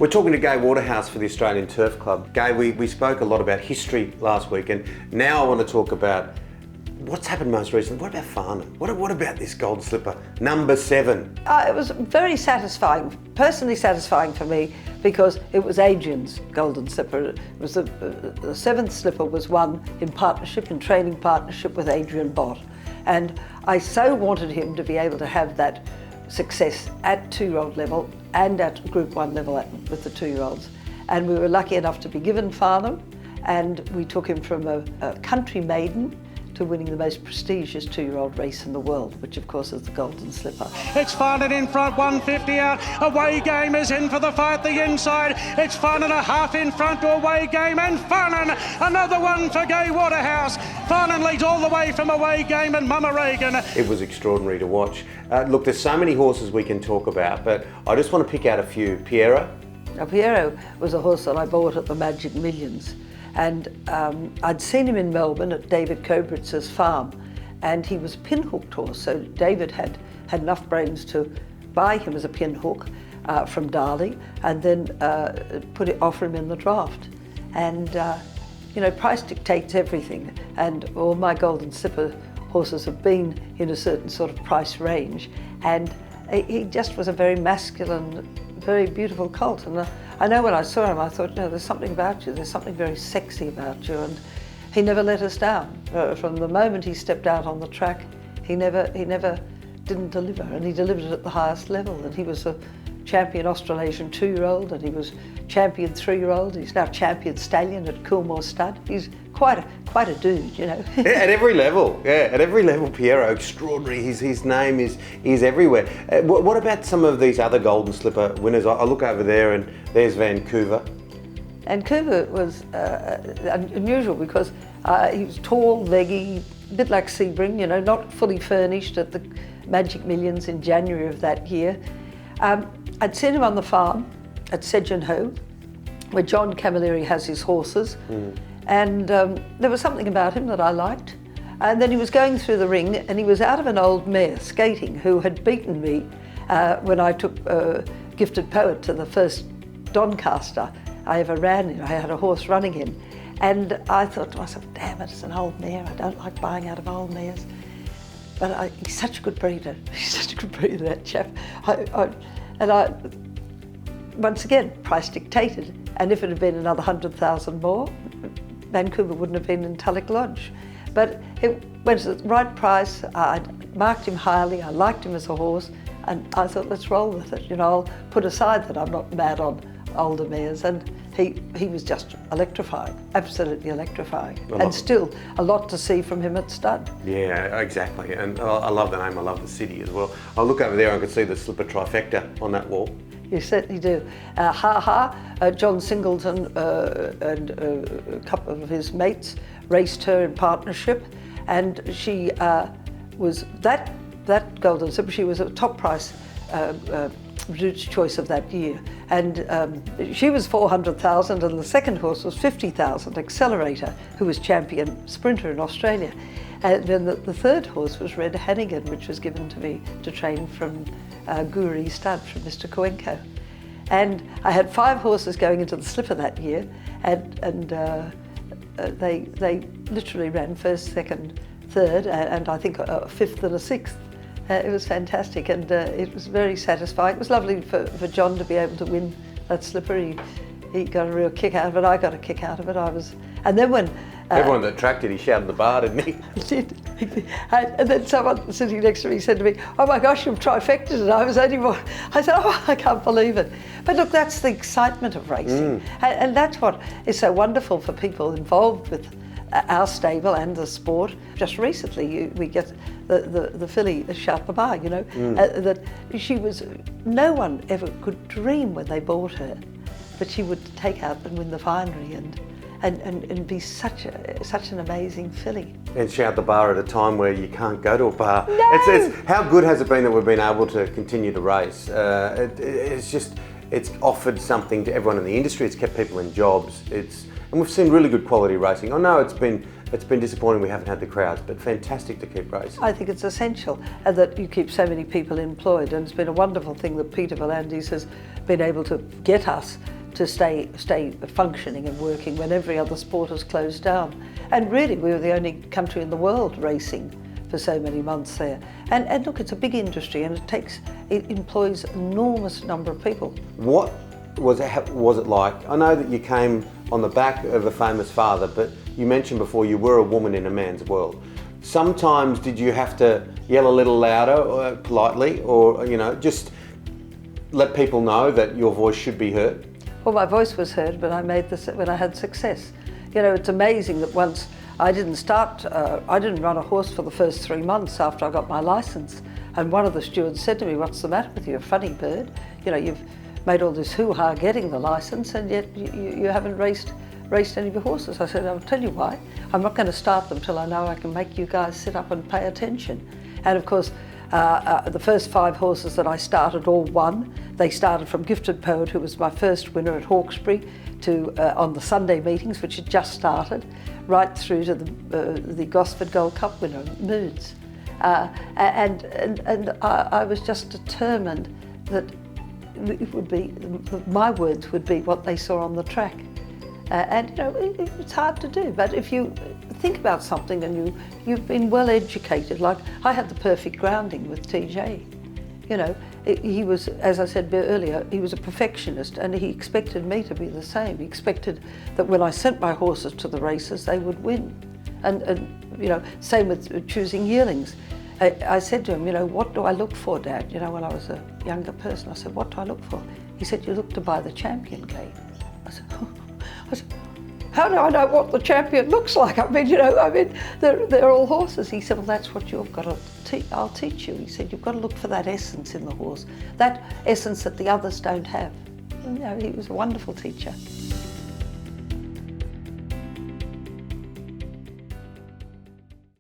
We're talking to Gai Waterhouse for the Australian Turf Club. Gai, we spoke a lot about history last week, and now I want to talk about what's happened most recently. What about Farnham? What about this Golden Slipper, number 7? It was very satisfying, personally satisfying for me, because it was Adrian's Golden Slipper. It was the 7th slipper was won in partnership, in training partnership with Adrian Bott. And I so wanted him to be able to have that success at 2-year-old level and at Group 1 level with the 2-year-olds. And we were lucky enough to be given Farnham, and we took him from a country maiden to winning the most prestigious 2-year-old race in the world, which of course is the Golden Slipper. It's Farnham in front, 150 out. Away Game is in for the fight the inside. It's Farnham a half in front to Away Game, and Farnham another one for Gai Waterhouse. Farnham leads all the way from Away Game and Mama Reagan. It was extraordinary to watch. Look, there's so many horses we can talk about, but I just want to pick out a few. Pierro? Now, Pierro was a horse that I bought at the Magic Millions. And I'd seen him in Melbourne at David Cobritz's farm, and he was a pinhooked horse. So David had enough brains to buy him as a pinhook from Darley, and then offer him in the draft. And you know, price dictates everything. And all my Golden Slipper horses have been in a certain sort of price range. And he just was a very masculine, very beautiful colt. And I know when I saw him, I thought, no, there's something about you. There's something very sexy about you. And he never let us down. From the moment he stepped out on the track, he never didn't deliver. And he delivered at the highest level. And he was a champion Australasian 2-year-old, and he was champion 3-year-old. He's now champion stallion at Coolmore Stud. He's quite a dude, you know. Yeah, at every level, Pierro, extraordinary. His name is everywhere. What about some of these other Golden Slipper winners? I look over there, and there's Vancouver. Vancouver was unusual because he was tall, leggy, a bit like Sebring, you know, not fully furnished at the Magic Millions in January of that year. I'd seen him on the farm at Sedgenhoe, where John Camilleri has his horses. And there was something about him that I liked. And then he was going through the ring, and he was out of an old mare skating who had beaten me when I took Gifted Poet to the first Doncaster I ever ran in. I had a horse running in. And I thought to myself, damn it, it's an old mare. I don't like buying out of old mares. But he's such a good breeder. He's such a good breeder, that chap. Once again, price dictated. And if it had been another 100,000 more, Vancouver wouldn't have been in Tulloch Lodge. But it went at the right price. I marked him highly. I liked him as a horse. And I thought, let's roll with it. You know, I'll put aside that I'm not mad on older mares. And he was just electrifying, absolutely electrifying. And still a lot to see from him at stud. Yeah, exactly. And I love the name. I love the city as well. I look over there and I can see the slipper trifecta on that wall. You certainly do. John Singleton and a couple of his mates raced her in partnership, and she was that Golden Slipper. She was a top price Root's choice of that year, and she was 400,000, and the second horse was 50,000, Accelerator, who was champion sprinter in Australia. And then the third horse was Red Hannigan, which was given to me to train from Guri Stud from Mr. Kowenko. And I had 5 horses going into the slipper that year, and they literally ran first, second, third, and I think a fifth and a sixth. It was fantastic, and it was very satisfying. It was lovely for John to be able to win that slipper. He got a real kick out of it. I got a kick out of it. And then when everyone that tracked it, he shouted the bar, didn't he? He did. And then someone sitting next to me said to me, "Oh my gosh, you've trifected it." I was only more. I said, "Oh, I can't believe it." But look, that's the excitement of racing, and that's what is so wonderful for people involved with our stable and the sport. Just recently, we get the filly Shout the Bar, you know, that she was. No one ever could dream when they bought her, but she would take out and win the finery and be such an amazing filly. And Shout the Bar at a time where you can't go to a bar. No! It's how good has it been that we've been able to continue to race? It's offered something to everyone in the industry. It's kept people in jobs. And we've seen really good quality racing. I know it's been it's been disappointing we haven't had the crowds, but fantastic to keep racing. I think it's essential, and that you keep so many people employed, and it's been a wonderful thing that Peter V'landys has been able to get us to stay functioning and working when every other sport has closed down. And really, we were the only country in the world racing for so many months there. And look, it's a big industry, and it employs an enormous number of people. What was it like? I know that you came on the back of a famous father, but you mentioned before you were a woman in a man's world. Sometimes did you have to yell a little louder, or politely, or just let people know that your voice should be heard? Well, my voice was heard, but when I had success. It's amazing that once I didn't run a horse for the first 3 months after I got my licence. And one of the stewards said to me, "What's the matter with you, a funny bird? You've made all this hoo-ha getting the licence, and yet you haven't raced any of your horses." I said, "I'll tell you why. I'm not going to start them till I know I can make you guys sit up and pay attention." And of course, the first 5 horses that I started all won. They started from Gifted Poet, who was my first winner at Hawkesbury, to on the Sunday meetings, which had just started, right through to the Gosford Gold Cup winner, Moods. And I was just determined that it would be, my words would be what they saw on the track. It's hard to do, but if you think about something and you've been well educated, like I had the perfect grounding with TJ. He was, as I said earlier, he was a perfectionist, and he expected me to be the same. He expected that when I sent my horses to the races, they would win. And same with choosing yearlings. I said to him, what do I look for, Dad? When I was a younger person, I said, "What do I look for?" He said, "You look to buy the champion, Gai." I said, "How do I know what the champion looks like? They're all horses." He said, "Well, that's what you've got to I'll teach you." He said, "You've got to look for that essence in the horse, that essence that the others don't have." He was a wonderful teacher.